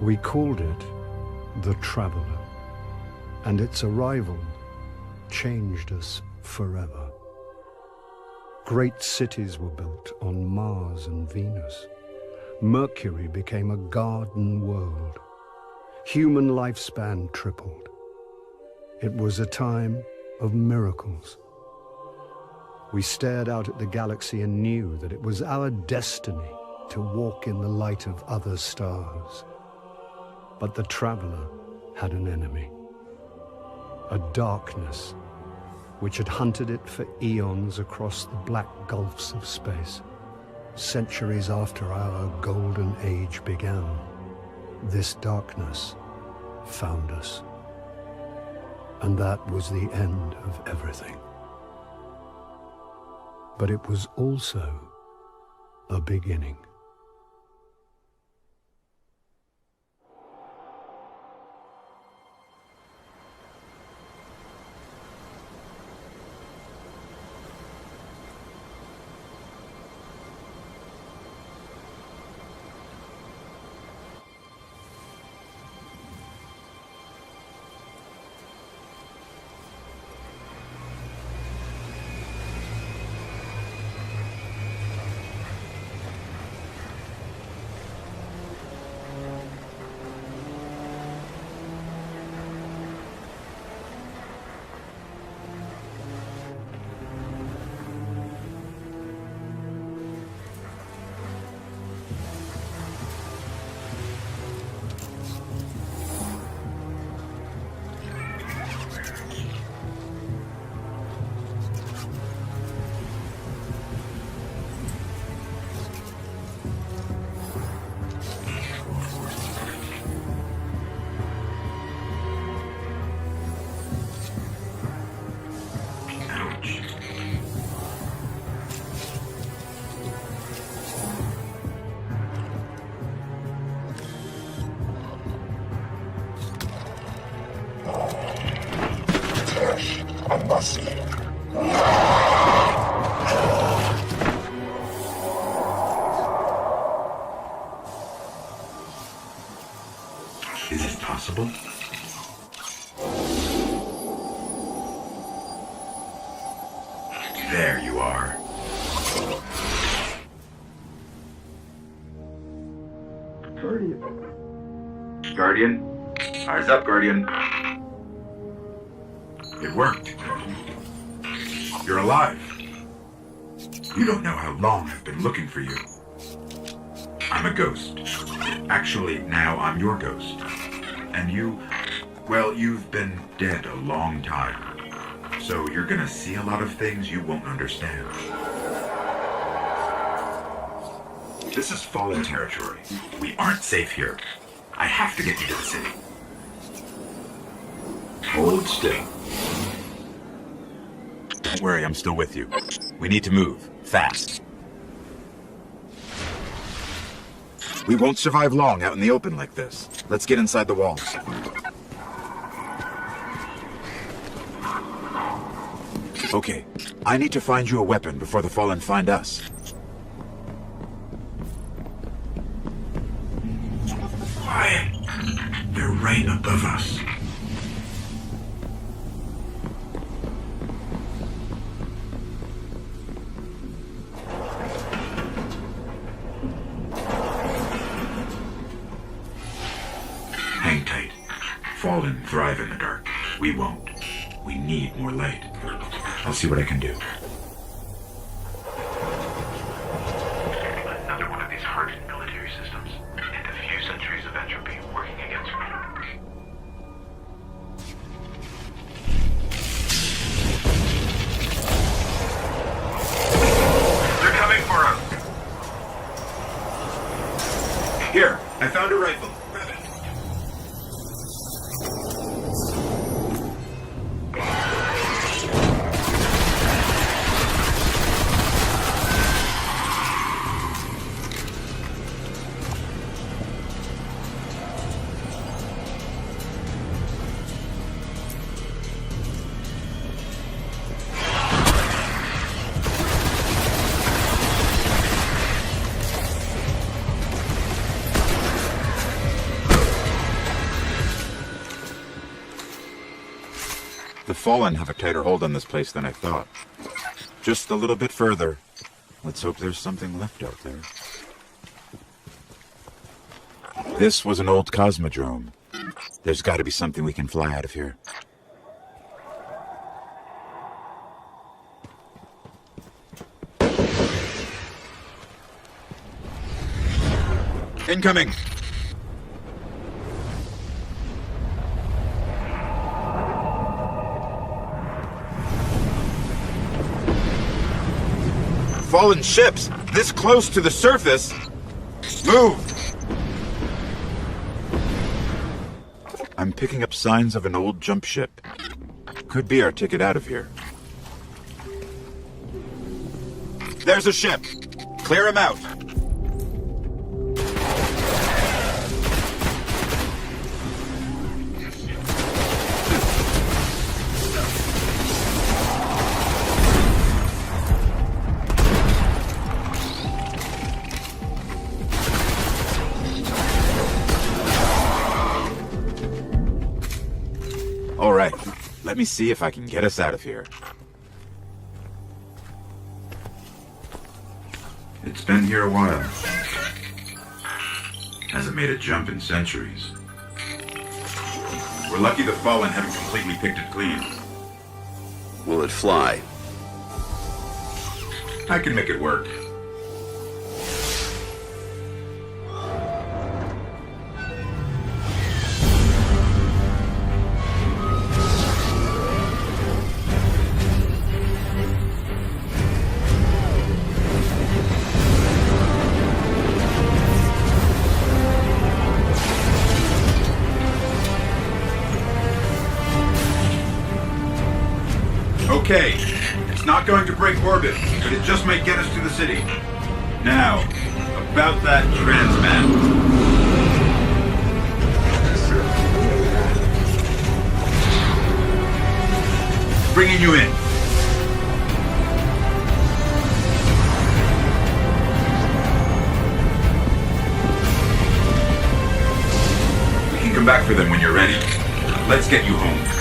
We called it the Traveler, and its arrival changed us forever. Great cities were built on Mars and Venus. Mercury became a garden world. Human lifespan tripled. It was a time of miracles. We stared out at the galaxy and knew that it was our destiny to walk in the light of other stars. But the Traveler had an enemy, a darkness which had hunted it for eons across the black gulfs of space. Centuries after our golden age began, this darkness found us. And that was the end of everything. But it was also a beginning. Is it possible? There you are. Guardian? Eyes up, Guardian. It worked. You're alive. You don't know how long I've been looking for you. I'm a ghost. Actually, now I'm your ghost. And you, well, you've been dead a long time. So you're gonna see a lot of things you won't understand. This is fallen territory. We aren't safe here. I have to get you to the city. Hold still. Don't worry, I'm still with you. We need to move, fast. We won't survive long out in the open like this. Let's get inside the walls. Okay, I need to find you a weapon before the Fallen find us. Quiet. They're right above us. Hang tight. Fallen thrive in the dark. We won't. We need more light. I'll see what I can do. Another one of these hardened military systems. And a few centuries of entropy. The Fallen have a tighter hold on this place than I thought. Just a little bit further. Let's hope there's something left out there. This was an old cosmodrome. There's got to be something we can fly out of here. Incoming! Fallen ships! This close to the surface! Move! I'm picking up signs of an old jump ship. Could be our ticket out of here. There's a ship! Clear him out! All right, let me see if I can get us out of here. It's been here a while. Hasn't made a jump in centuries. We're lucky the Fallen haven't completely picked it clean. Will it fly? I can make it work. Okay, it's not going to break orbit, but it just might get us to the city. Now, about that transmat. Bringing you in. We can come back for them when you're ready. Let's get you home.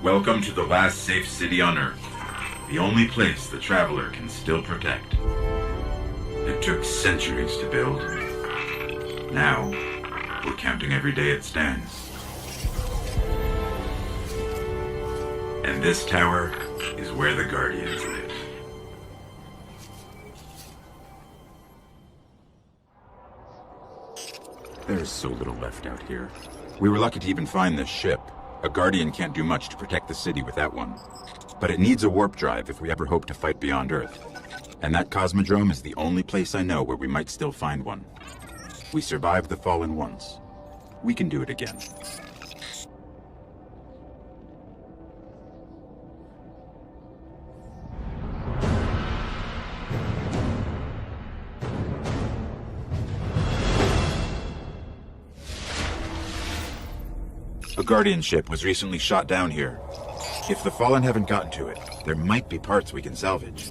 Welcome to the last safe city on Earth. The only place the traveler can still protect. It took centuries to build. Now, we're counting every day it stands. And this tower is where the Guardians live. There's so little left out here. We were lucky to even find this ship. A Guardian can't do much to protect the city with that one. But it needs a warp drive if we ever hope to fight beyond Earth. And that Cosmodrome is the only place I know where we might still find one. We survived the Fallen once. We can do it again. A Guardian ship was recently shot down here. If the Fallen haven't gotten to it, there might be parts we can salvage.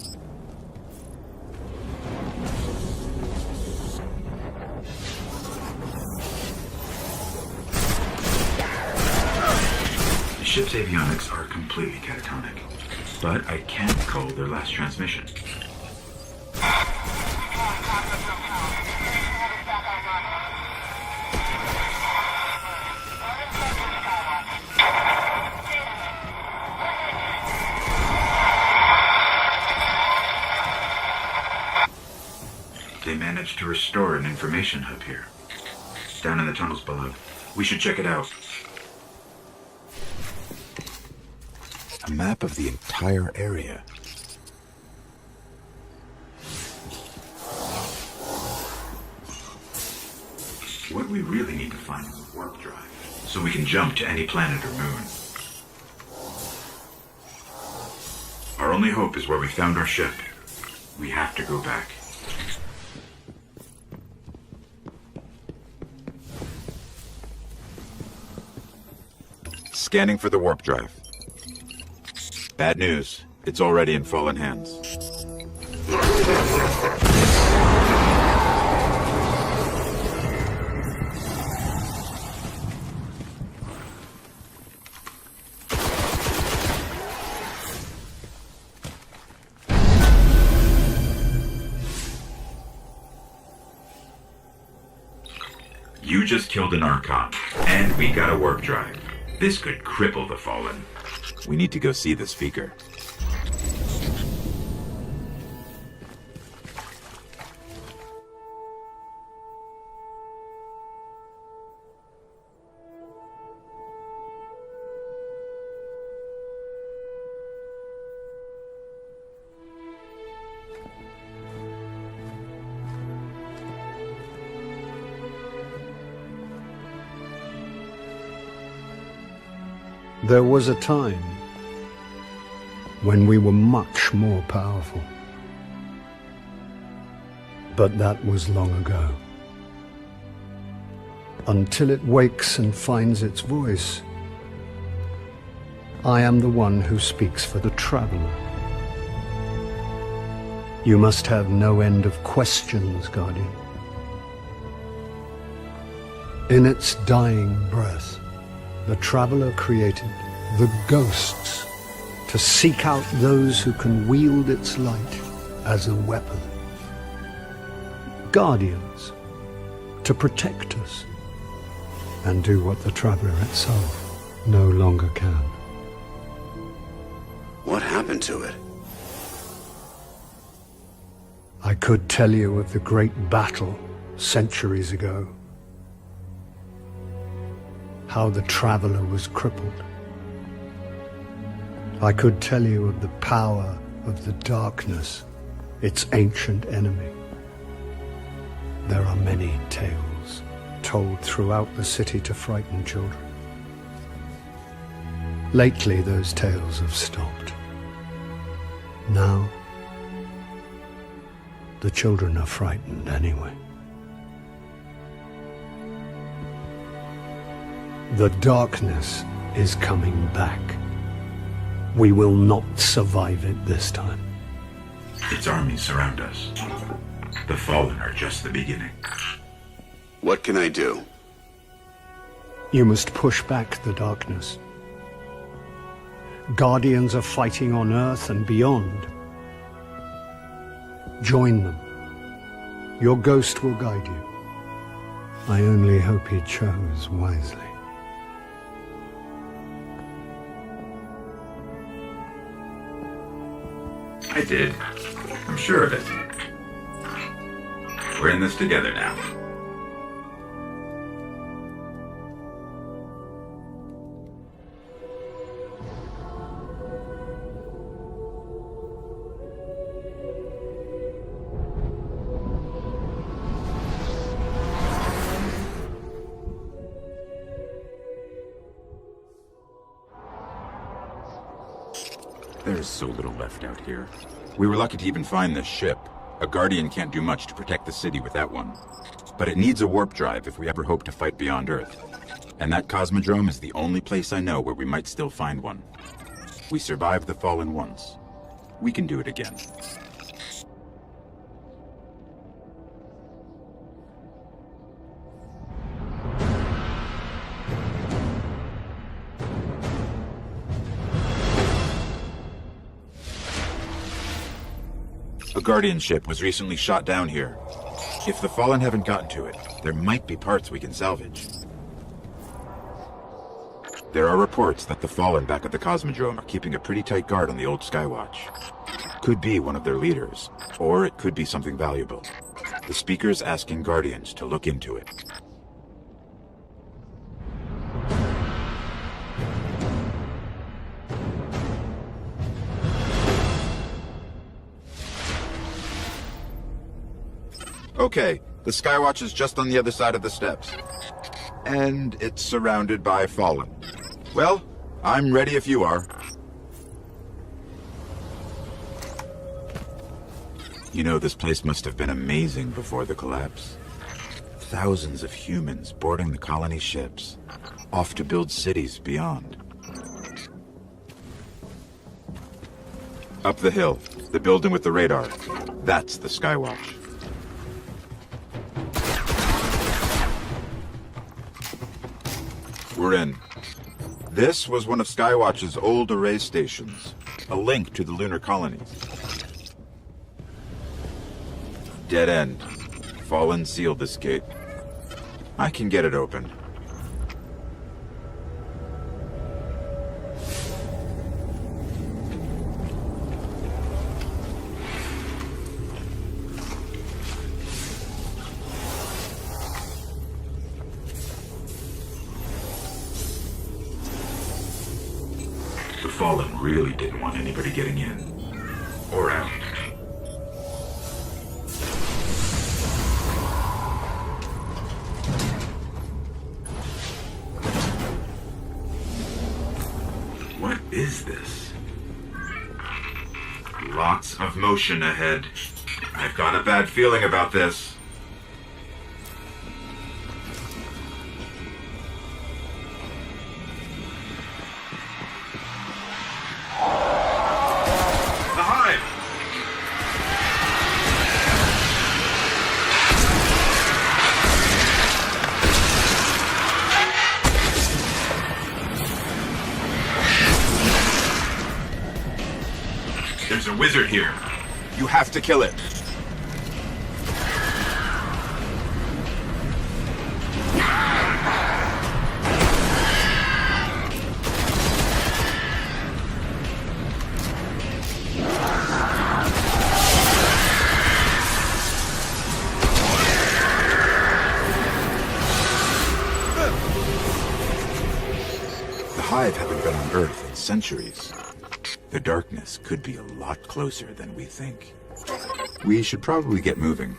The ship's avionics are completely catatonic, but I can't call their last transmission. They managed to restore an information hub here, down in the tunnels below. We should check it out. A map of the entire area. What we really need to find is a warp drive, so we can jump to any planet or moon. Our only hope is where we found our ship. We have to go back. Scanning for the warp drive. Bad news. It's already in fallen hands. You just killed an Archon, and we got a warp drive. This could cripple the Fallen. We need to go see the speaker. There was a time when we were much more powerful. But that was long ago. Until it wakes and finds its voice, I am the one who speaks for the traveler. You must have no end of questions, Guardian. In its dying breath, the traveler created the ghosts to seek out those who can wield its light as a weapon. Guardians to protect us and do what the traveler itself no longer can. What happened to it? I could tell you of the great battle centuries ago. How the traveler was crippled. I could tell you of the power of the darkness, its ancient enemy. There are many tales told throughout the city to frighten children. Lately, those tales have stopped. Now, the children are frightened anyway. The darkness is coming back. We will not survive it this time. Its armies surround us. The Fallen are just the beginning. What can I do? You must push back the darkness. Guardians are fighting on Earth and beyond. Join them. Your ghost will guide you. I only hope he chose wisely. I did. I'm sure of it. We're in this together now. There's so little left out here. We were lucky to even find this ship. A Guardian can't do much to protect the city with that one. But it needs a warp drive if we ever hope to fight beyond Earth. And that Cosmodrome is the only place I know where we might still find one. We survived the Fallen once. We can do it again. A Guardian ship was recently shot down here. If the Fallen haven't gotten to it, there might be parts we can salvage. There are reports that the Fallen back at the Cosmodrome are keeping a pretty tight guard on the old Skywatch. Could be one of their leaders, or it could be something valuable. The speaker's asking Guardians to look into it. Okay, the Skywatch is just on the other side of the steps. And it's surrounded by Fallen. Well, I'm ready if you are. You know, this place must have been amazing before the collapse. Thousands of humans boarding the colony ships, off to build cities beyond. Up the hill, the building with the radar. That's the Skywatch. We're in. This was one of Skywatch's old array stations, a link to the lunar colonies. Dead end. Fallen sealed this gate. I can get it open. The Fallen really didn't want anybody getting in. Or out. What is this? Lots of motion ahead. I've got a bad feeling about this. The Hive! There's a wizard here. You have to kill it. The Hive haven't been on Earth in centuries. The darkness could be a lot closer than we think. We should probably get moving.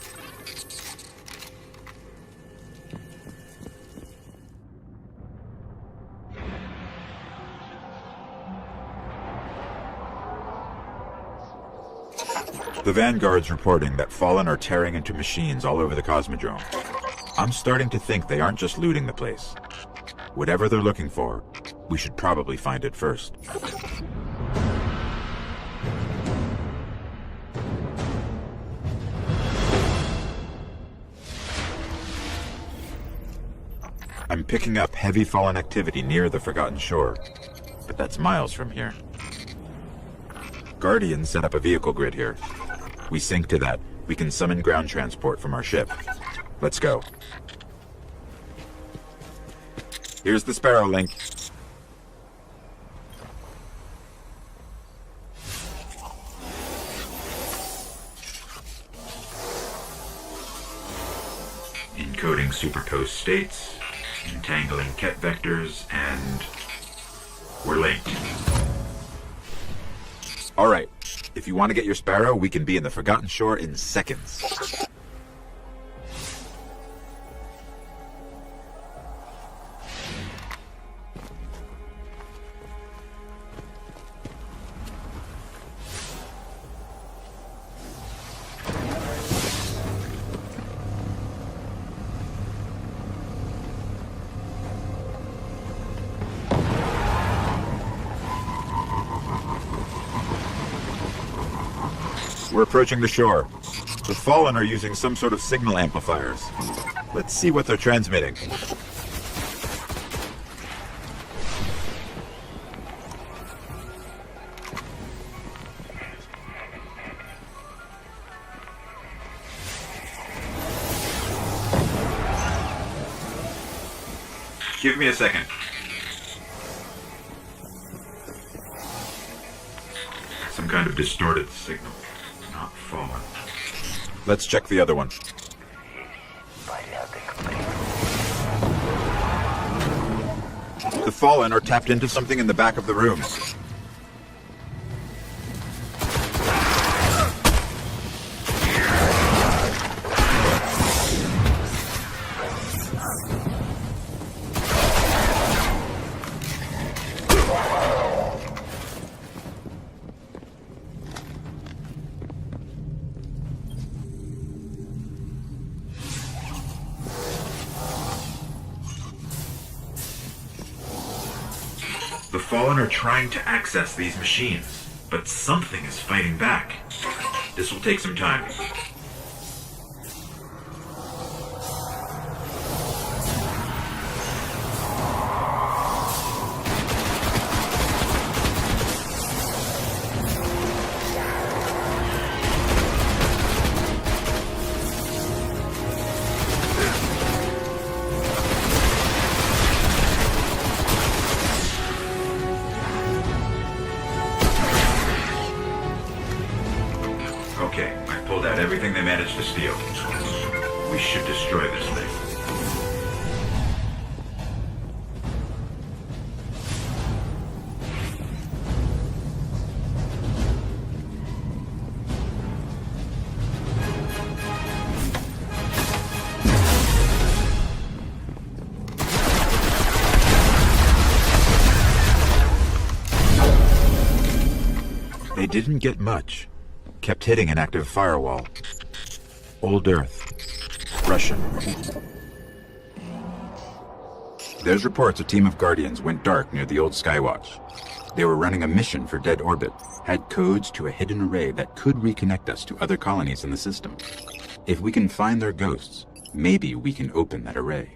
The Vanguard's reporting that Fallen are tearing into machines all over the Cosmodrome. I'm starting to think they aren't just looting the place. Whatever they're looking for, we should probably find it first. I'm picking up heavy Fallen activity near the Forgotten Shore, but that's miles from here. Guardians set up a vehicle grid here. We sync to that. We can summon ground transport from our ship. Let's go. Here's the Sparrow link. Encoding superposed states, entangling ket vectors, and we're linked. All right. If you want to get your Sparrow, we can be in the Forgotten Shore in seconds. We're approaching the shore. The Fallen are using some sort of signal amplifiers. Let's see what they're transmitting. Give me a second. Some kind of distorted signal. Not Fallen. Let's check the other one. The Fallen are tapped into something in the back of the room. The Fallen are trying to access these machines, but something is fighting back. This will take some time. Okay, I pulled out everything they managed to steal. We should destroy this thing. They didn't get much. Kept hitting an active firewall. Old Earth. Russian. There's reports a team of Guardians went dark near the old Skywatch. They were running a mission for Dead Orbit, had codes to a hidden array that could reconnect us to other colonies in the system. If we can find their ghosts, maybe we can open that array.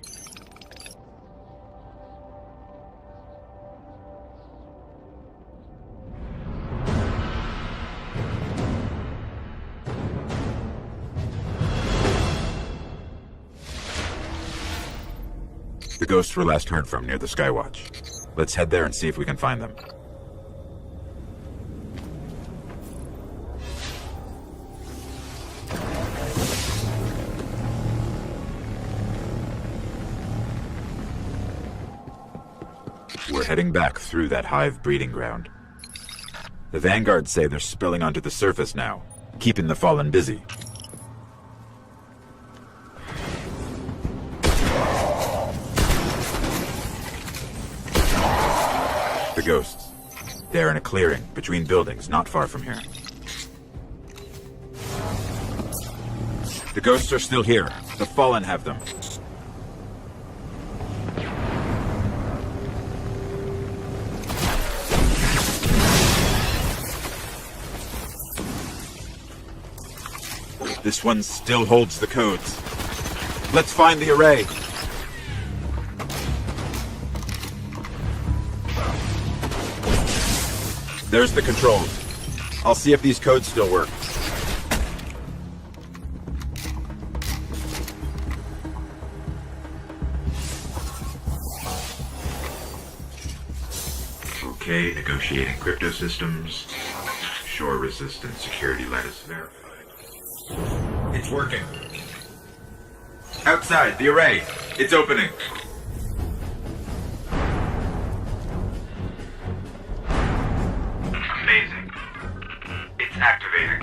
The ghosts were last heard from near the Skywatch. Let's head there and see if we can find them. We're heading back through that hive breeding ground. The Vanguards say they're spilling onto the surface now, keeping the Fallen busy. The ghosts. They're in a clearing between buildings not far from here. The ghosts are still here. The Fallen have them. This one still holds the codes. Let's find the array. There's the controls. I'll see if these codes still work. Okay, negotiating crypto systems. Shore resistant security lattice verified. It's working. Outside, the array. It's opening. Amazing. It's activating.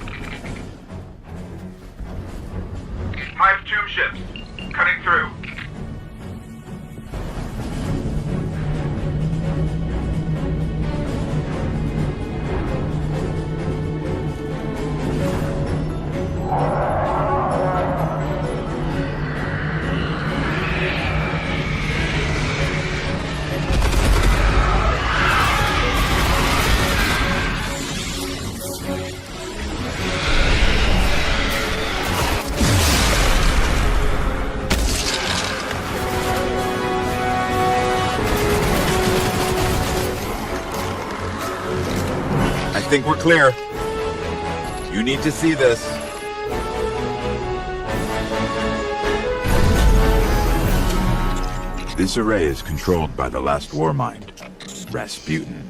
Hive tube ships. Cutting through. I think we're clear. You need to see this. This array is controlled by the last war mind, Rasputin.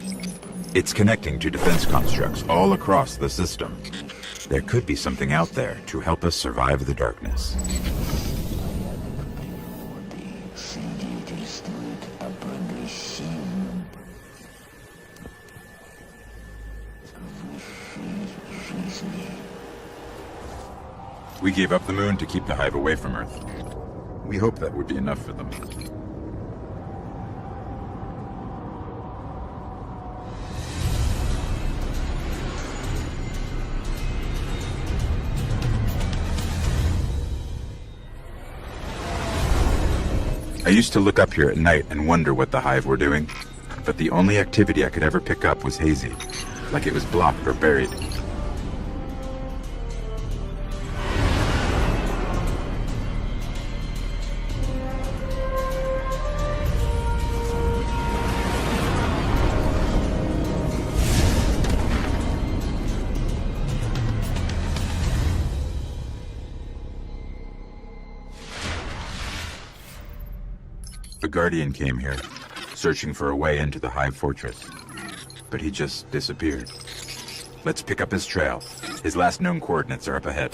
It's connecting to defense constructs all across the system. There could be something out there to help us survive the darkness. Send you to start a progression. We gave up the moon to keep the hive away from Earth. We hope that would be enough for them. I used to look up here at night and wonder what the hive were doing, but the only activity I could ever pick up was hazy, like it was blocked or buried. The Guardian came here, searching for a way into the Hive Fortress, but he just disappeared. Let's pick up his trail. His last known coordinates are up ahead.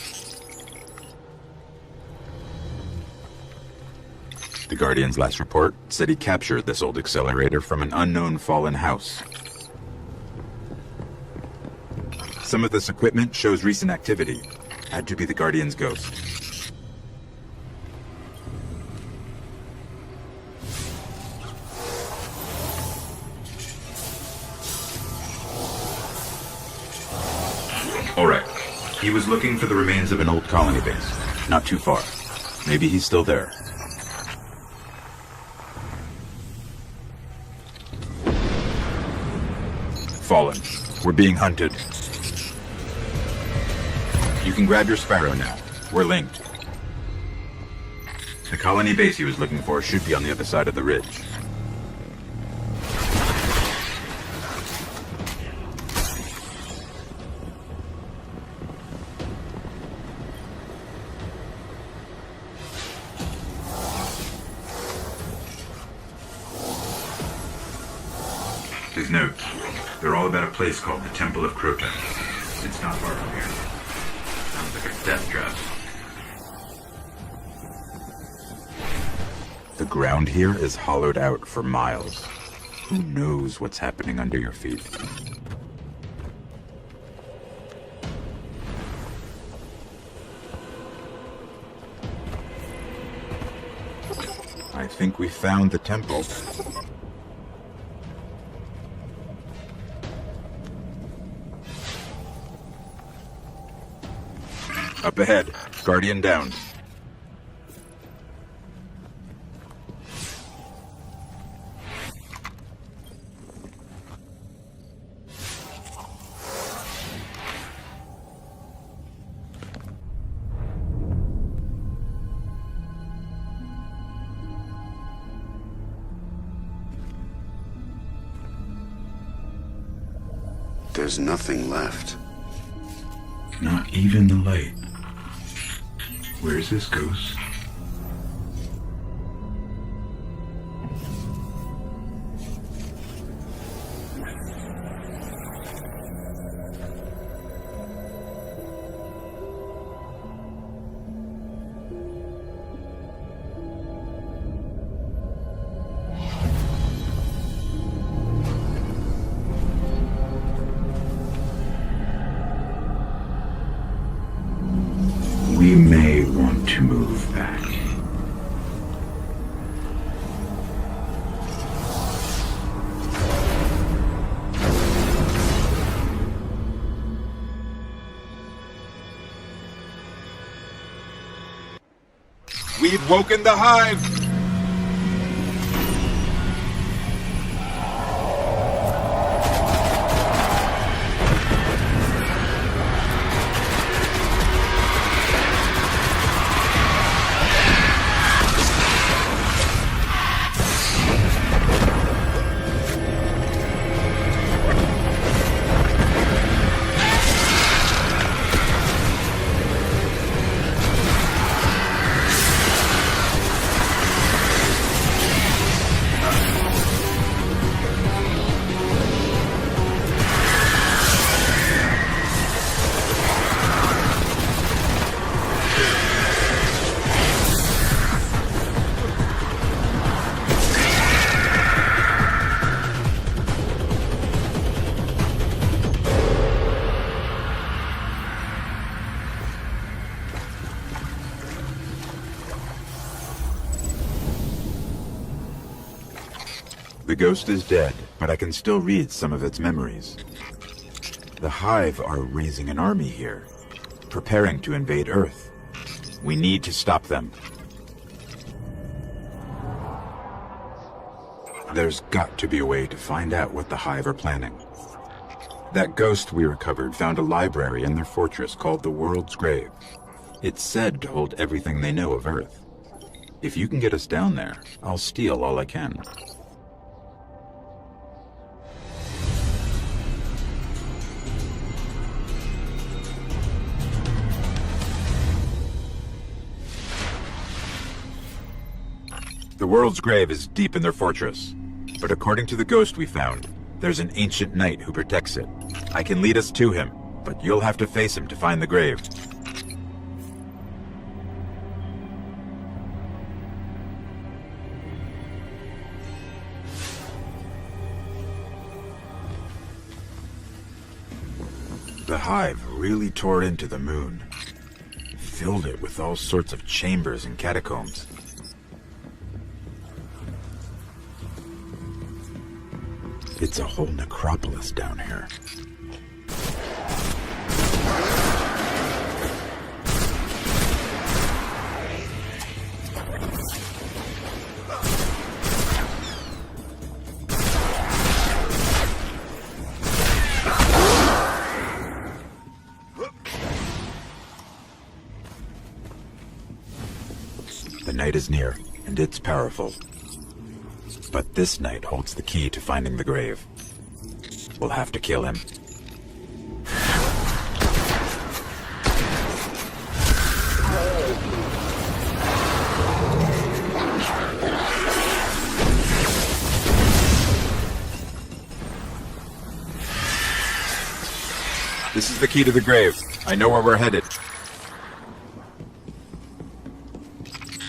The Guardian's last report said he captured this old accelerator from an unknown fallen house. Some of this equipment shows recent activity. Had to be the Guardian's ghost. All right. He was looking for the remains of an old colony base. Not too far. Maybe he's still there. Fallen. We're being hunted. You can grab your Sparrow now. We're linked. The colony base he was looking for should be on the other side of the ridge. His notes. They're all about a place called the Temple of Croton. It's not far from here. Sounds like a death trap. The ground here is hollowed out for miles. Who knows what's happening under your feet? I think we found the temple. Up ahead. Guardian down. There's nothing left. Not even the light. Where's this ghost? We may want to move back. We've woken the hive! The ghost is dead, but I can still read some of its memories. The Hive are raising an army here, preparing to invade Earth. We need to stop them. There's got to be a way to find out what the Hive are planning. That ghost we recovered found a library in their fortress called the World's Grave. It's said to hold everything they know of Earth. If you can get us down there, I'll steal all I can. The World's Grave is deep in their fortress, but according to the ghost we found, there's an ancient knight who protects it. I can lead us to him, but you'll have to face him to find the grave. The Hive really tore into the moon, filled it with all sorts of chambers and catacombs. It's a whole necropolis down here. The night is near, and it's powerful. But this knight holds the key to finding the grave. We'll have to kill him. This is the key to the grave. I know where we're headed.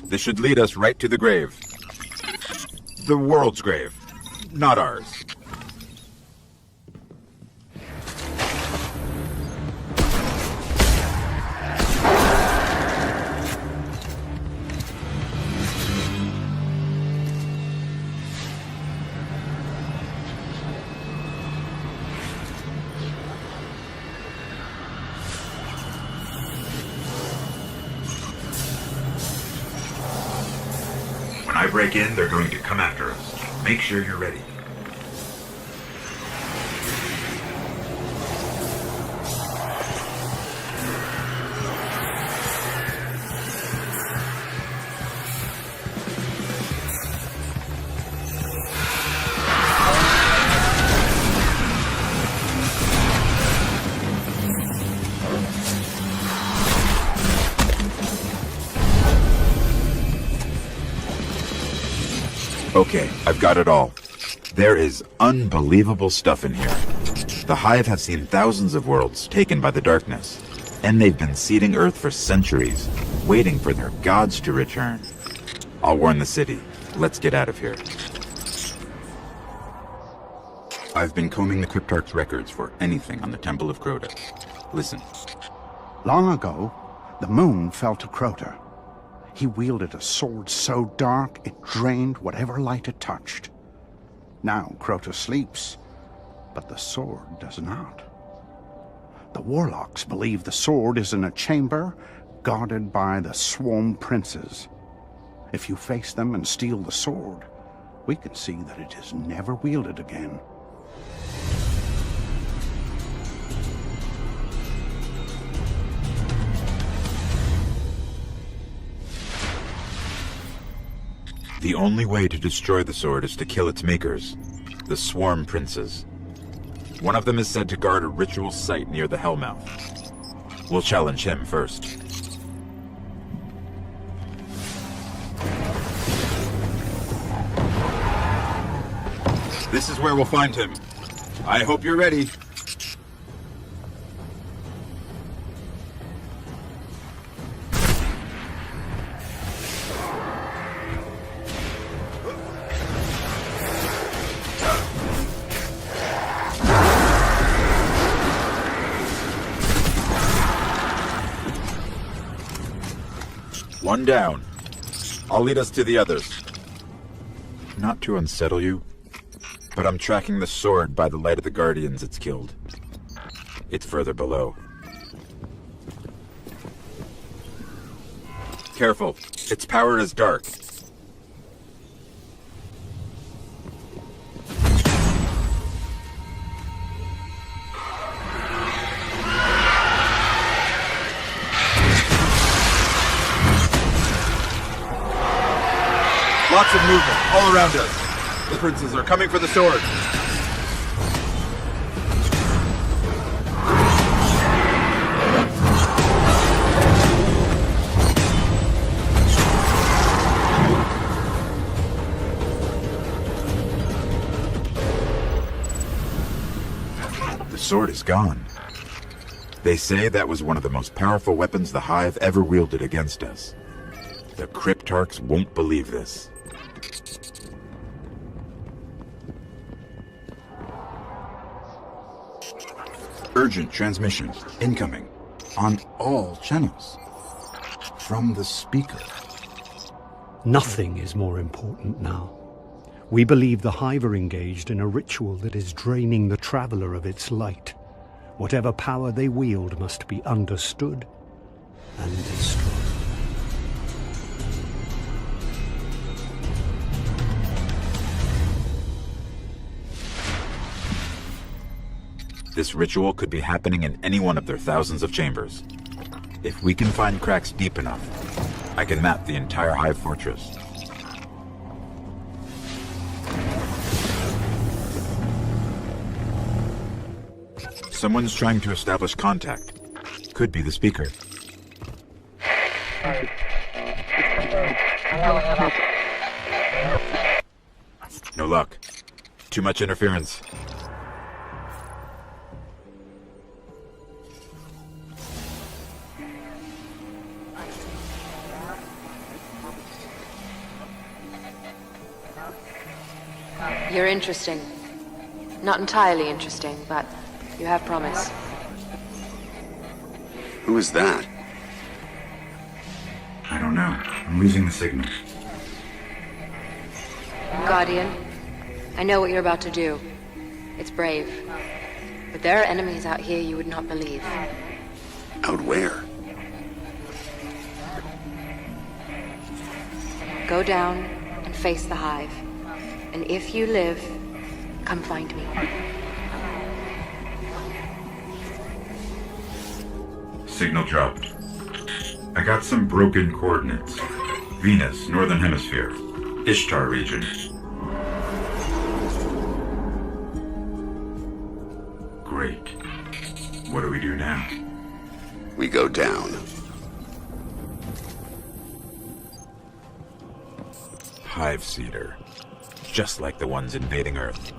This should lead us right to the grave. The world's grave, not ours. When I break in, they're going to come after us. Make sure you're ready. Okay, I've got it all. There is unbelievable stuff in here. The Hive have seen thousands of worlds taken by the darkness, and they've been seeding Earth for centuries, waiting for their gods to return. I'll warn the city. Let's get out of here. I've been combing the Cryptarch's records for anything on the Temple of Crota. Listen. Long ago, the moon fell to Crota. He wielded a sword so dark it drained whatever light it touched. Now Crota sleeps, but the sword does not. The warlocks believe the sword is in a chamber guarded by the Swarm Princes. If you face them and steal the sword, we can see that it is never wielded again. The only way to destroy the sword is to kill its makers, the Swarm Princes. One of them is said to guard a ritual site near the Hellmouth. We'll challenge him first. This is where we'll find him. I hope you're ready. One down. I'll lead us to the others. Not to unsettle you, but I'm tracking the sword by the light of the guardians it's killed. It's further below. Careful. Its power is dark. Lots of movement all around us. The princes are coming for the sword. The sword is gone. They say that was one of the most powerful weapons the Hive ever wielded against us. The Cryptarchs won't believe this. Urgent transmission, incoming, on all channels. From the speaker. Nothing is more important now. We believe the Hive are engaged in a ritual that is draining the Traveler of its light. Whatever power they wield must be understood and destroyed. This ritual could be happening in any one of their thousands of chambers. If we can find cracks deep enough, I can map the entire Hive fortress. Someone's trying to establish contact. Could be the speaker. No luck. Too much interference. You're interesting. Not entirely interesting, but you have promise. Who is that? I don't know. I'm losing the signal. Guardian, I know what you're about to do. It's brave. But there are enemies out here you would not believe. Out where? Go down and face the Hive. And if you live, come find me. Signal dropped. I got some broken coordinates. Venus, Northern Hemisphere. Ishtar region. Great. What do we do now? We go down. Hive Cedar. Just like the ones invading Earth.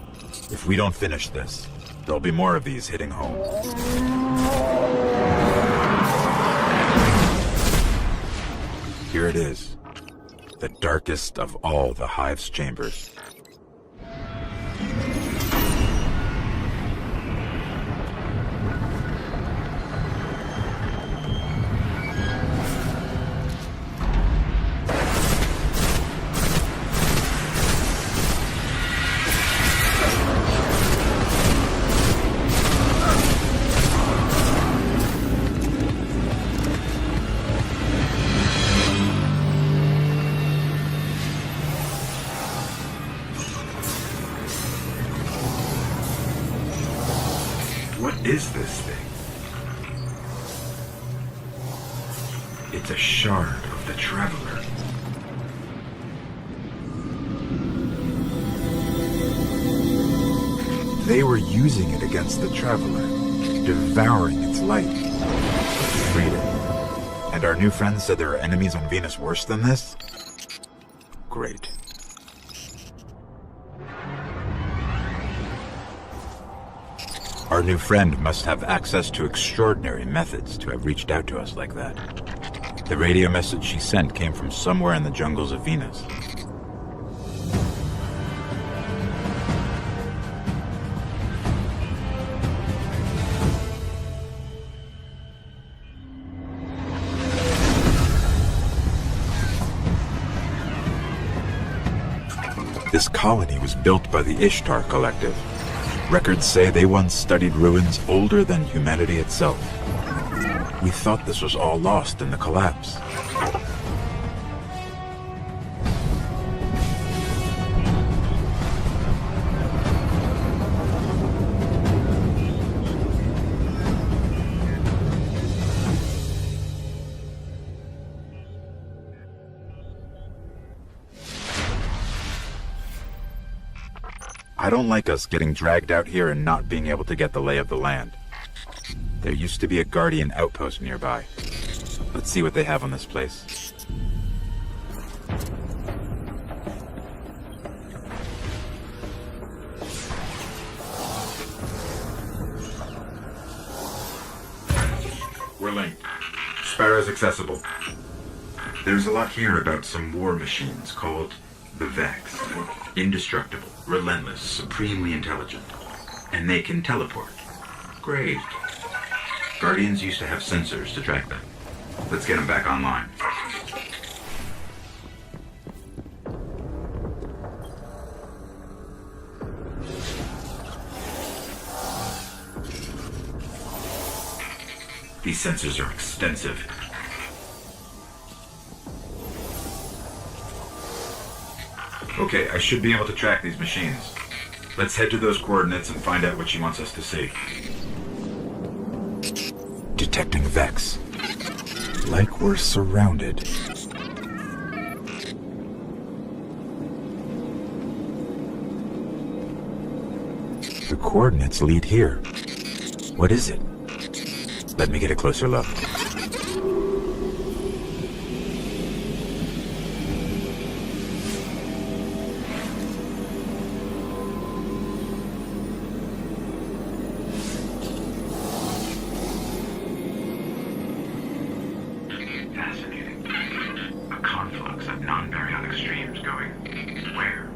If we don't finish this, there'll be more of these hitting home. Here it is. The darkest of all the Hive's chambers. What is this thing? It's a shard of the Traveler. They were using it against the Traveler, devouring its light. Freed it. And our new friend said there are enemies on Venus worse than this? Great. Our new friend must have access to extraordinary methods to have reached out to us like that. The radio message she sent came from somewhere in the jungles of Venus. This colony was built by the Ishtar Collective. Records say they once studied ruins older than humanity itself. We thought this was all lost in the collapse. I don't like us getting dragged out here and not being able to get the lay of the land. There used to be a Guardian outpost nearby. Let's see what they have on this place. We're linked. Sparrow's accessible. There's a lot here about some war machines called the Vex. Indestructible, relentless, supremely intelligent. And they can teleport. Great. Guardians used to have sensors to track them. Let's get them back online. These sensors are extensive. Okay, I should be able to track these machines. Let's head to those coordinates and find out what she wants us to see. Detecting Vex. Like we're surrounded. The coordinates lead here. What is it? Let me get a closer look. Fascinating. A conflux of non-baryonic streams going where?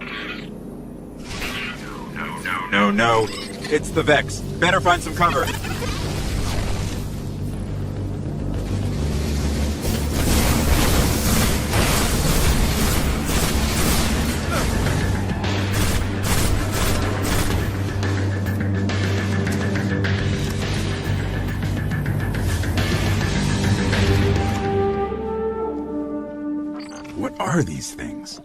No. It's the Vex. Better find some cover. What are these things?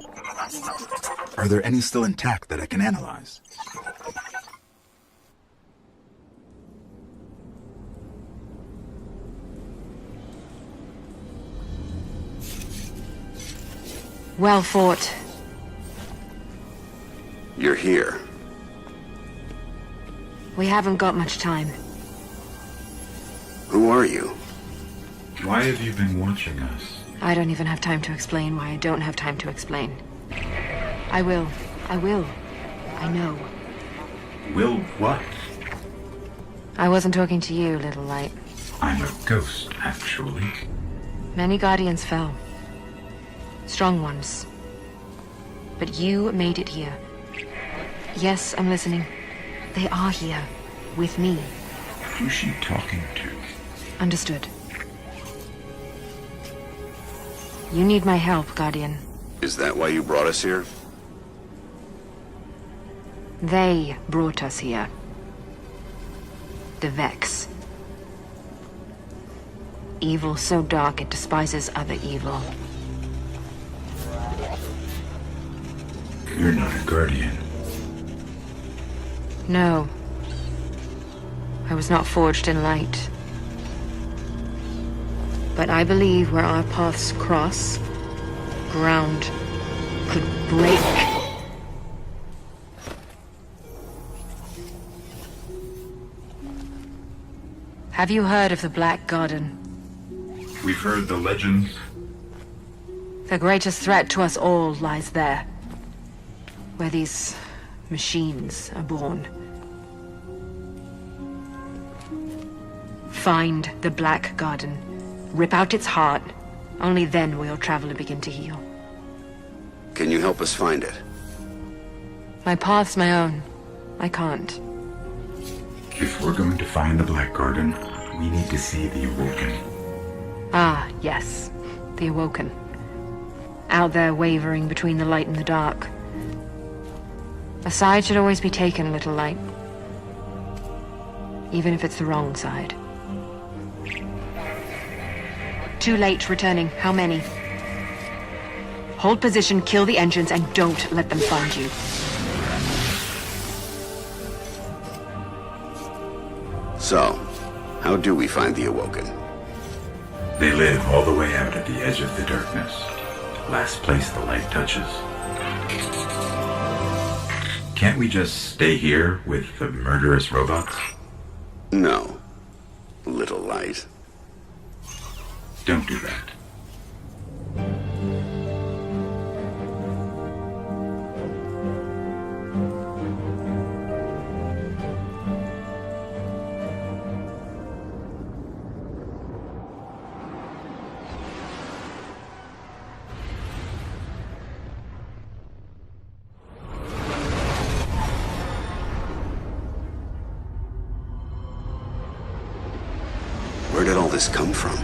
Are there any still intact that I can analyze? Well fought. You're here. We haven't got much time. Who are you? Why have you been watching us? I don't even have time to explain why I don't have time to explain. I will. I know. Will what? I wasn't talking to you, little light. I'm a ghost, actually. Many Guardians fell. Strong ones. But you made it here. Yes, I'm listening. They are here. With me. Who's she talking to? Understood. You need my help, Guardian. Is that why you brought us here? They brought us here. The Vex. Evil so dark it despises other evil. You're not a Guardian. No. I was not forged in light. But I believe where our paths cross, ground could break. Have you heard of the Black Garden? We've heard the legends. The greatest threat to us all lies there. Where these machines are born. Find the Black Garden. Rip out its heart. Only then will your traveler begin to heal. Can you help us find it? My path's my own. I can't. If we're going to find the Black Garden, we need to see the Awoken. Ah, yes. The Awoken. Out there wavering between the light and the dark. A side should always be taken, little light. Even if it's the wrong side. Too late returning. How many? Hold position, kill the engines, and don't let them find you. So, how do we find the Awoken? They live all the way out at the edge of the darkness. Last place the light touches. Can't we just stay here with the murderous robots? No. Little light. Don't do that. Where did all this come from?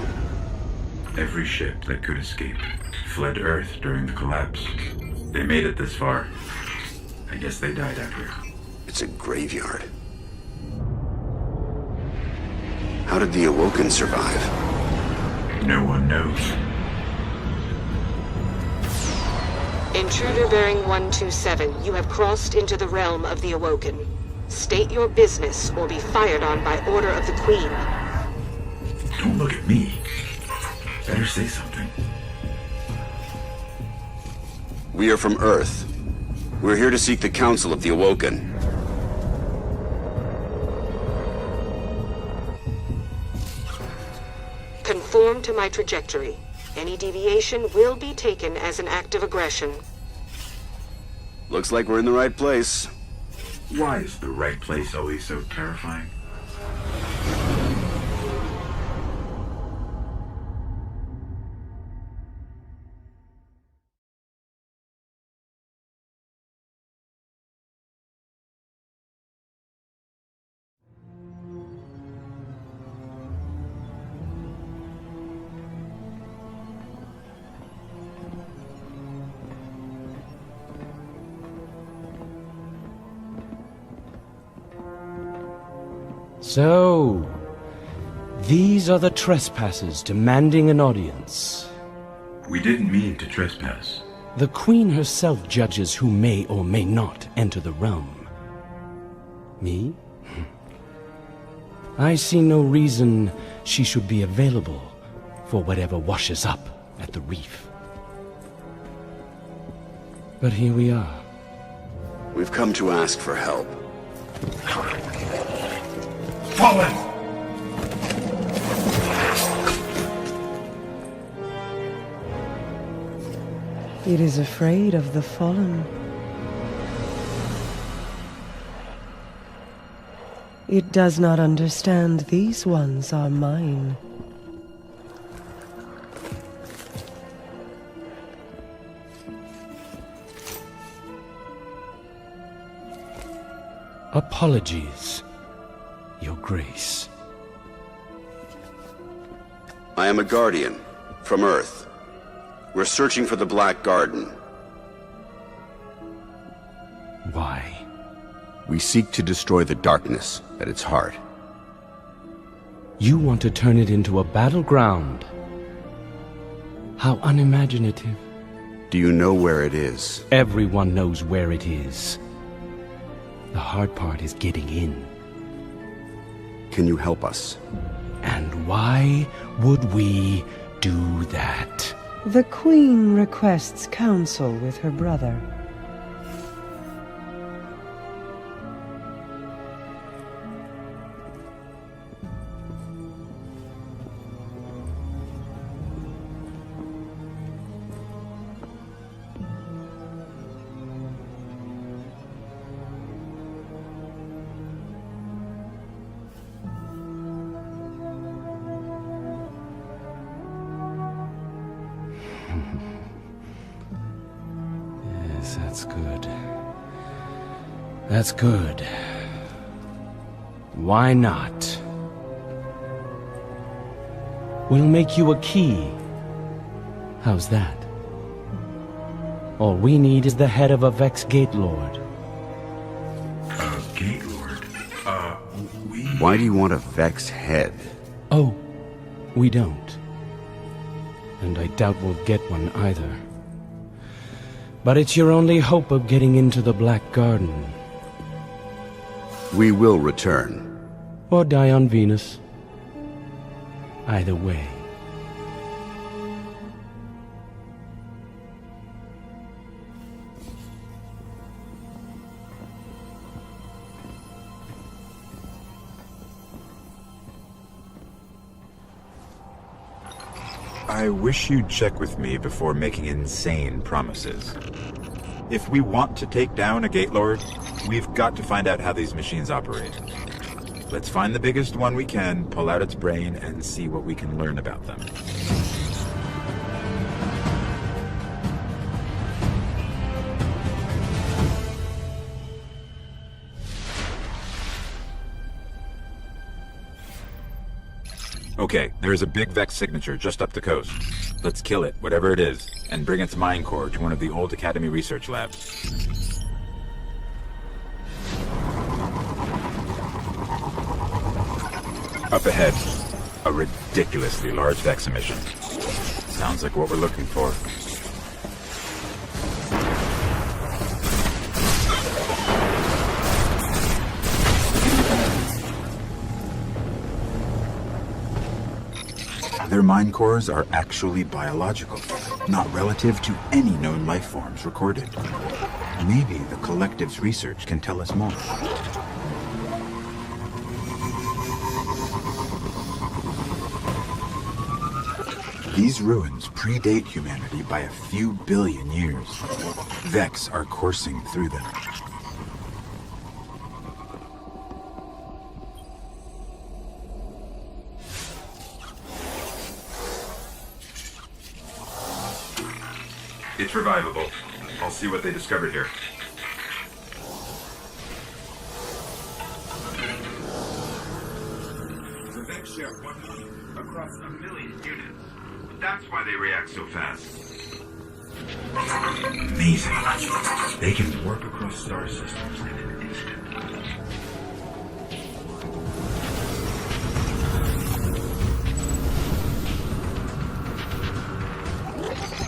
Every ship that could escape fled Earth during the collapse. They made it this far. I guess they died out here. It's a graveyard. How did the Awoken survive? No one knows. Intruder bearing 127, you have crossed into the realm of the Awoken. State your business or be fired on by order of the Queen. Don't look at me. Better say something. We are from Earth. We're here to seek the Council of the Awoken. Conform to my trajectory. Any deviation will be taken as an act of aggression. Looks like we're in the right place. Why is the right place always so terrifying? So, these are the trespassers demanding an audience. We didn't mean to trespass. The Queen herself judges who may or may not enter the realm. Me? I see no reason she should be available for whatever washes up at the reef. But here we are. We've come to ask for help. Fallen! It is afraid of the fallen. It does not understand these ones are mine. Apologies, Your Grace. I am a Guardian from Earth. We're searching for the Black Garden. Why? We seek to destroy the darkness at its heart. You want to turn it into a battleground? How unimaginative. Do you know where it is? Everyone knows where it is. The hard part is getting in. Can you help us? And why would we do that? The Queen requests counsel with her brother. Yes, that's good. That's good. Why not? We'll make you a key. How's that? All we need is the head of a Vex Gate Lord. Why do you want a Vex head? Oh, we don't. And I doubt we'll get one either. But it's your only hope of getting into the Black Garden. We will return. Or die on Venus. Either way. I wish you'd check with me before making insane promises. If we want to take down a Gate Lord, we've got to find out how these machines operate. Let's find the biggest one we can, pull out its brain, and see what we can learn about them. Okay, there is a big Vex signature just up the coast. Let's kill it, whatever it is, and bring its mine core to one of the old Academy research labs. Up ahead, a ridiculously large Vex emission. Sounds like what we're looking for. Their mind cores are actually biological, not relative to any known life forms recorded. Maybe the collective's research can tell us more. These ruins predate humanity by a few billion years. Vex are coursing through them. It's revivable. I'll see what they discovered here. The Vex share 1 across 1 million units. That's why they react so fast. Amazing. They can warp across star systems in an instant.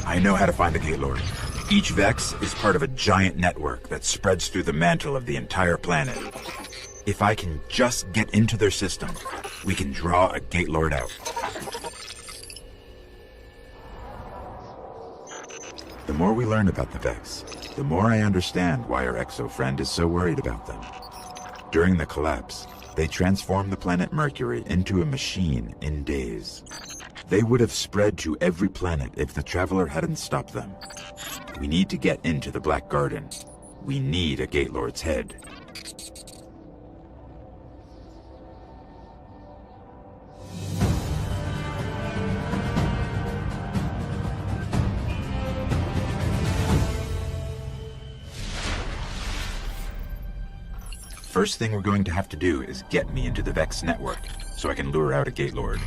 I know how to find the Gate Lord. Each Vex is part of a giant network that spreads through the mantle of the entire planet. If I can just get into their system, we can draw a Gate Lord out. The more we learn about the Vex, the more I understand why our exo friend is so worried about them. During the collapse, they transformed the planet Mercury into a machine in days. They would have spread to every planet if the Traveler hadn't stopped them. We need to get into the Black Garden. We need a Gate Lord's head. First thing we're going to have to do is get me into the Vex network, so I can lure out a Gate Lord.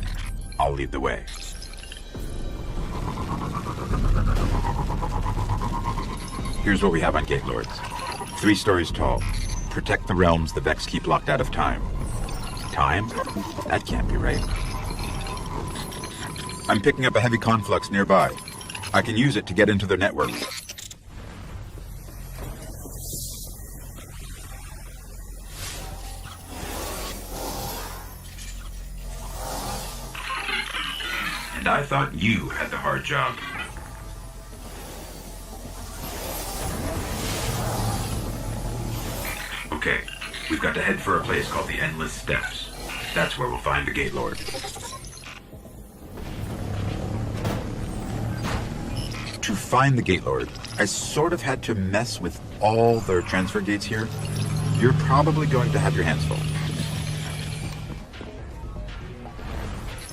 I'll lead the way. Here's what we have on Gate Lords. 3 stories tall. Protect the realms the Vex keep locked out of time. Time? That can't be right. I'm picking up a heavy conflux nearby. I can use it to get into their network. And I thought you had the hard job. Okay, we've got to head for a place called the Endless Steps. That's where we'll find the Gate Lord. To find the Gate Lord, I sort of had to mess with all their transfer gates here. You're probably going to have your hands full.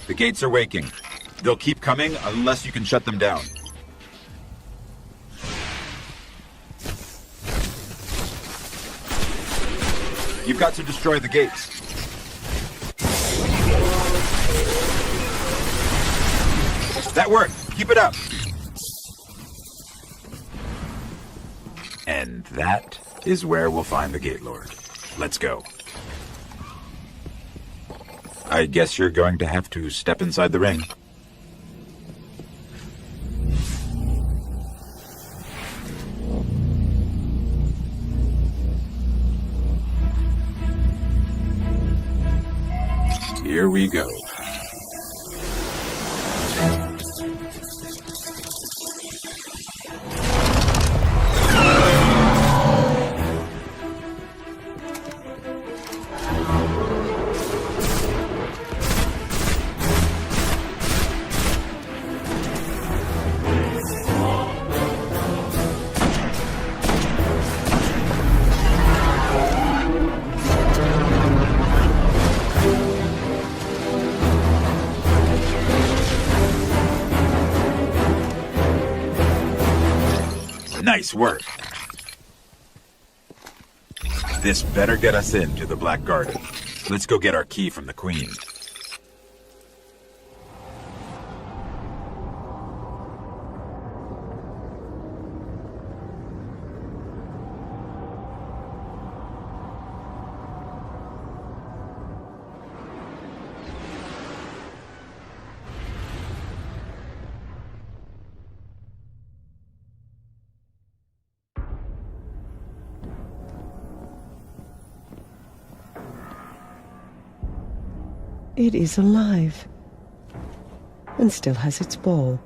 The gates are waking. They'll keep coming unless you can shut them down. You've got to destroy the gates. That worked. Keep it up. And that is where we'll find the Gate Lord. Let's go. I guess you're going to have to step inside the ring. Here we go. Nice work. This better get us into the Black Garden. Let's go get our key from the Queen. It is alive, and still has its ball.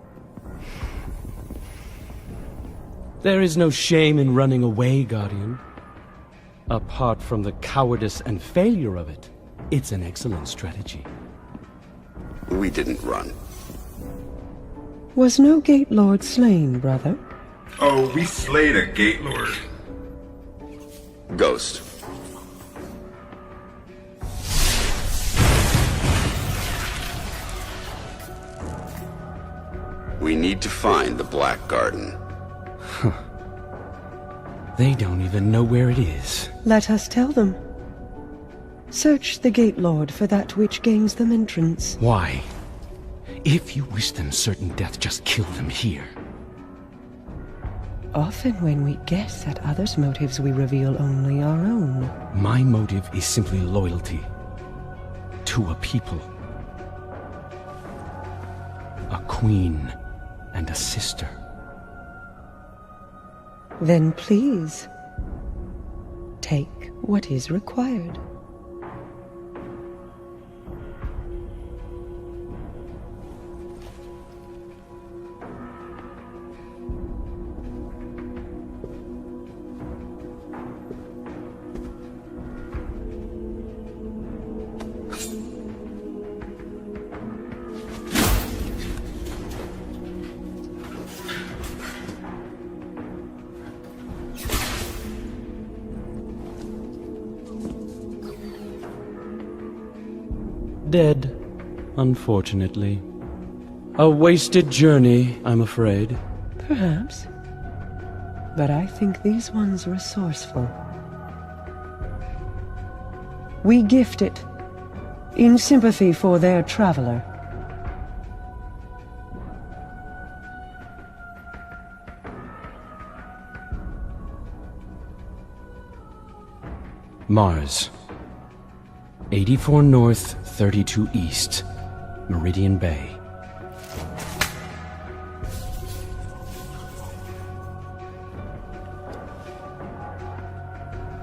There is no shame in running away, Guardian. Apart from the cowardice and failure of it, it's an excellent strategy. We didn't run. Was no Gate Lord slain, brother? Oh, we slayed a Gate Lord. Ghost. We need to find the Black Garden. They don't even know where it is. Let us tell them. Search the Gate Lord for that which gains them entrance. Why? If you wish them certain death, just kill them here. Often when we guess at others' motives, we reveal only our own. My motive is simply loyalty. To a people. A queen and a sister. Then please, take what is required. Dead, unfortunately. A wasted journey, I'm afraid. Perhaps. But I think these ones resourceful. We gift it, in sympathy for their traveler. Mars. 84 North, 32 East, Meridian Bay.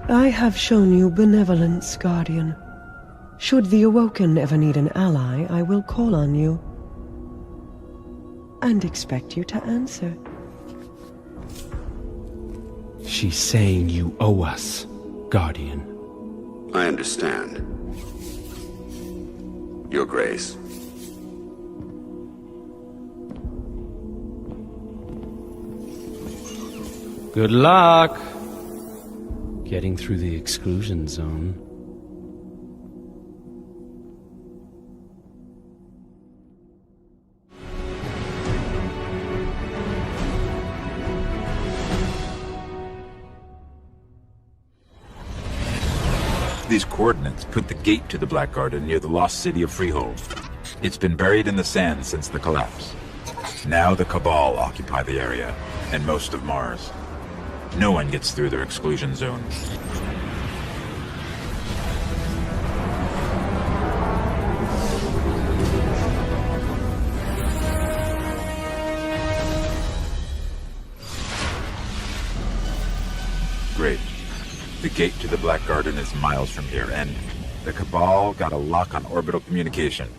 I have shown you benevolence, Guardian. Should the Awoken ever need an ally, I will call on you. And expect you to answer. She's saying you owe us, Guardian. I understand. Your Grace. Good luck getting through the exclusion zone. These coordinates put the gate to the Black Garden near the lost city of Freehold. It's been buried in the sand since the collapse. Now the Cabal occupy the area, and most of Mars. No one gets through their exclusion zone. Great. The gate to the Black Garden is miles from here, and the Cabal got a lock on orbital communication.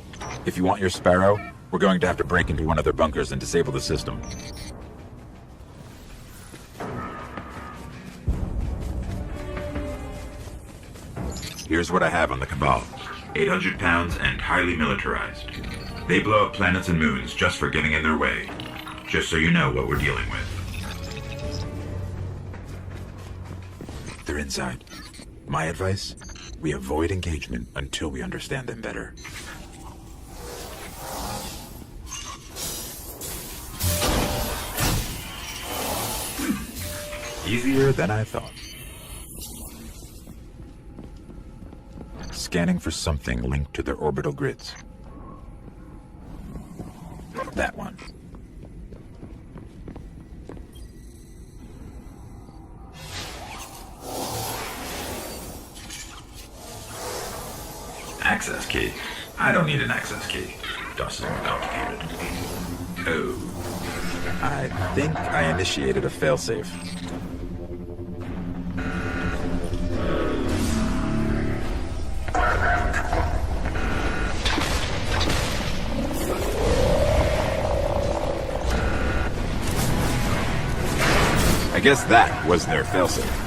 If you want your Sparrow, we're going to have to break into one of their bunkers and disable the system. Here's what I have on the Cabal. 800 pounds and highly militarized. They blow up planets and moons just for getting in their way. Just so you know what we're dealing with. They're inside. My advice? We avoid engagement until we understand them better. Easier than I thought. Scanning for something linked to their orbital grids. That one. Access key? I don't need an access key. Dust is more complicated. Oh. I think I initiated a failsafe. I guess that was their failsafe.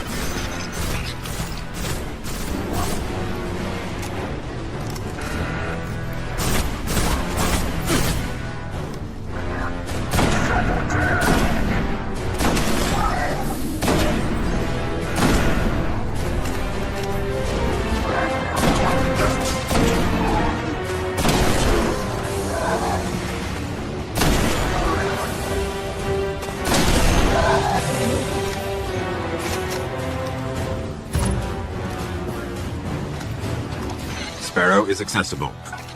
Sparrow is accessible.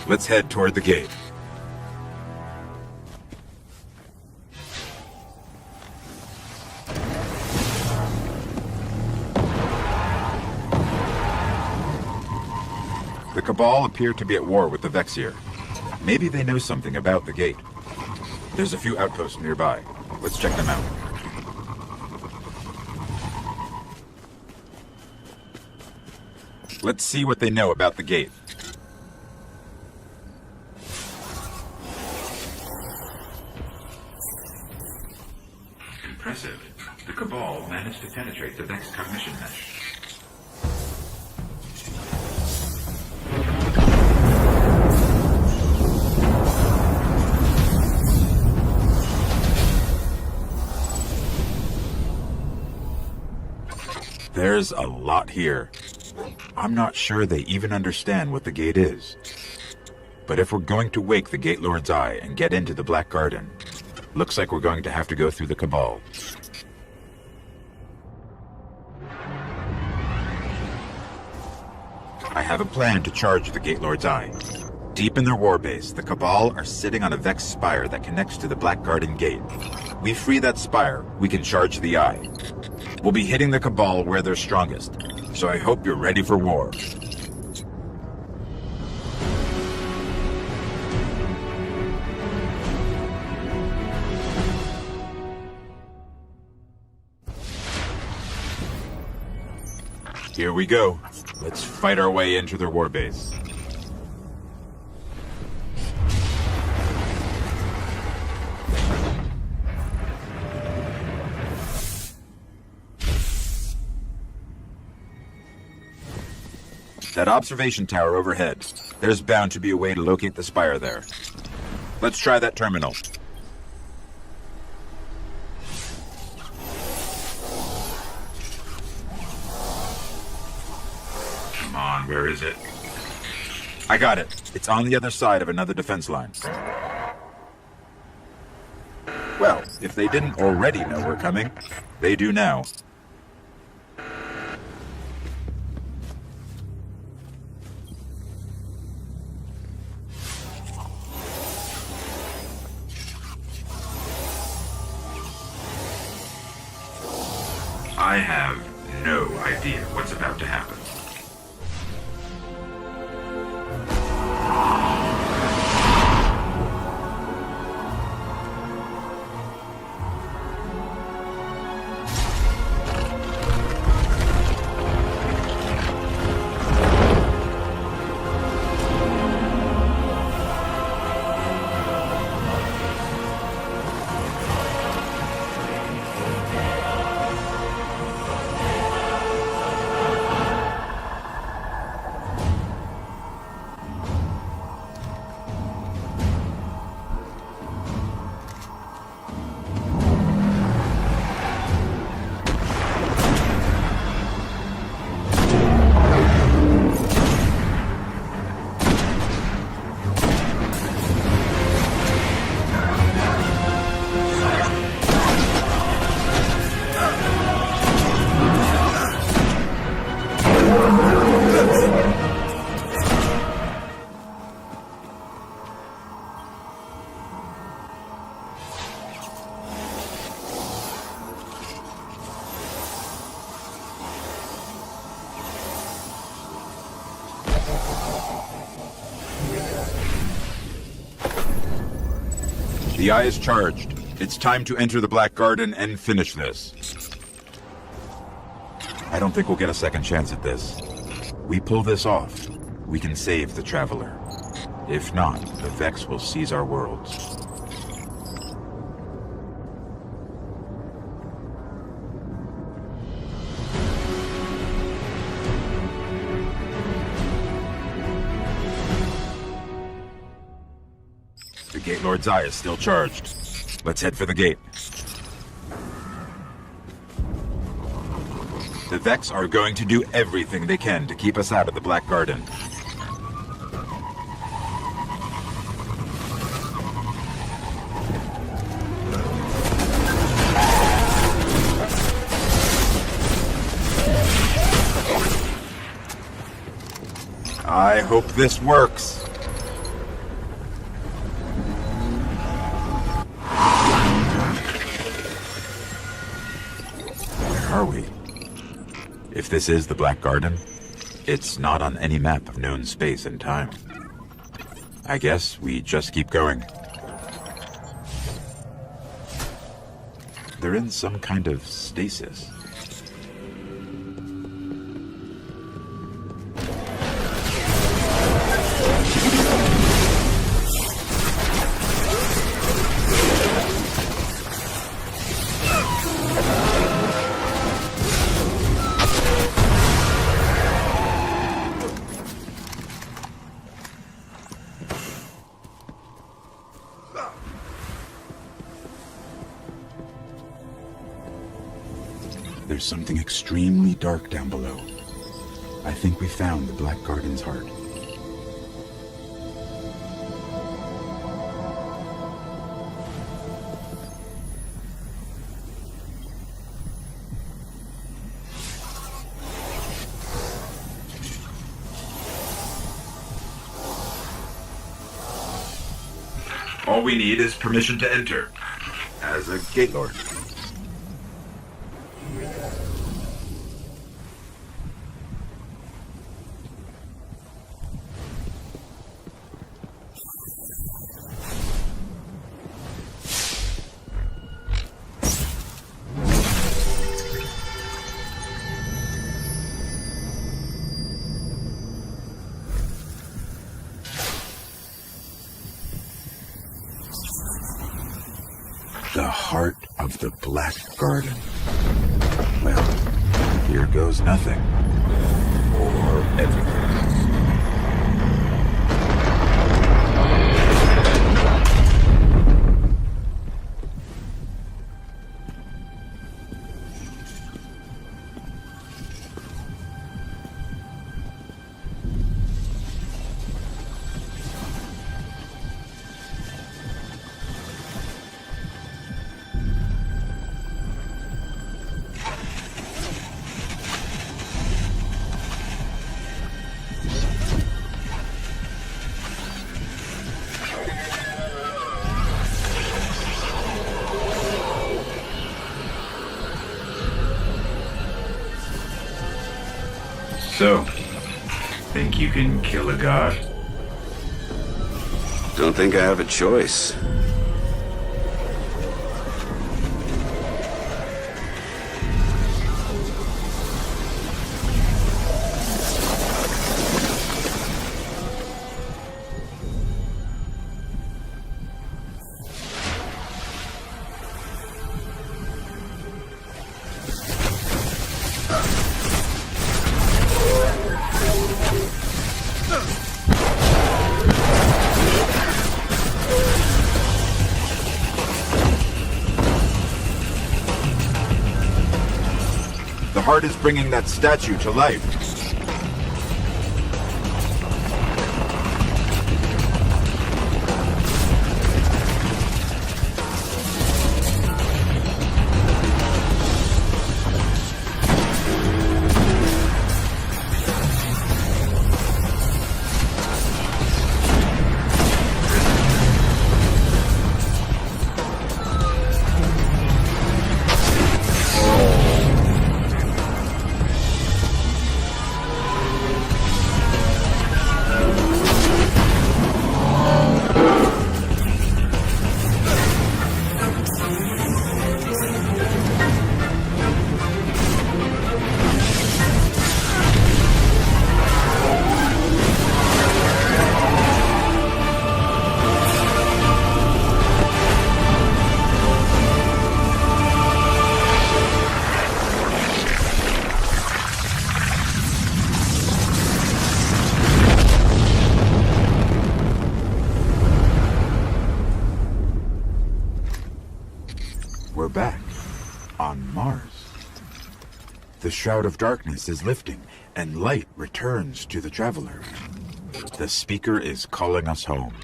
Let's head toward the gate. The Cabal appear to be at war with the Vexier. Maybe they know something about the gate. There's a few outposts nearby. Let's check them out. Let's see what they know about the gate. Impressive. The Cabal managed to penetrate the Vex cognition mesh. There's a lot here. I'm not sure they even understand what the gate is. But if we're going to wake the Gate Lord's eye and get into the Black Garden, looks like we're going to have to go through the Cabal. I have a plan to charge the Gate Lord's eye. Deep in their warbase, the Cabal are sitting on a Vex spire that connects to the Black Garden gate. We free that spire, we can charge the eye. We'll be hitting the Cabal where they're strongest, so I hope you're ready for war. Here we go. Let's fight our way into their warbase. That observation tower overhead. There's bound to be a way to locate the spire there. Let's try that terminal. Come on, where is it? I got it. It's on the other side of another defense line. Well, if they didn't already know we're coming, they do now. I have no idea what's about to happen. The eye is charged. It's time to enter the Black Garden and finish this. I don't think we'll get a second chance at this. We pull this off, we can save the Traveler. If not, the Vex will seize our worlds. The Gate Lord's eye is still charged. Let's head for the gate. The Vex are going to do everything they can to keep us out of the Black Garden. I hope this works. Where are we? If this is the Black Garden, it's not on any map of known space and time. I guess we just keep going. They're in some kind of stasis. There's something extremely dark down below. I think we found the Black Garden's heart. All we need is permission to enter. As a Gate Lord. The heart of the Black Garden. Well, here goes nothing. Or everything. So, think you can kill a god? Don't think I have a choice. The heart is bringing that statue to life. The shroud of darkness is lifting, and light returns to the traveler. The speaker is calling us home.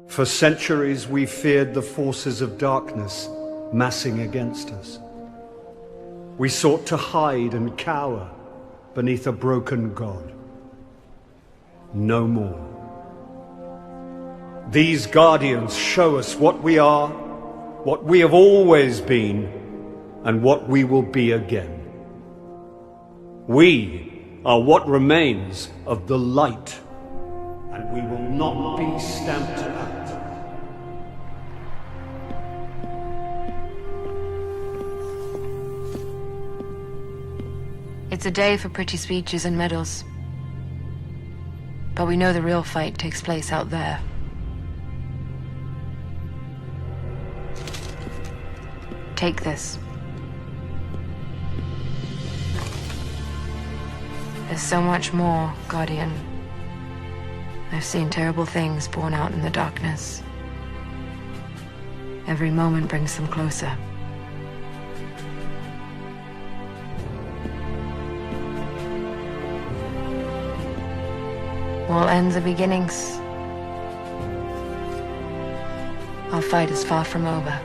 For centuries we feared the forces of darkness massing against us. We sought to hide and cower beneath a broken god. No more. These guardians show us what we are, what we have always been, and what we will be again. We are what remains of the light, and we will not be stamped out. It's a day for pretty speeches and medals. But we know the real fight takes place out there. Take this. There's so much more, Guardian. I've seen terrible things born out in the darkness. Every moment brings them closer. All ends are beginnings. Our fight is far from over.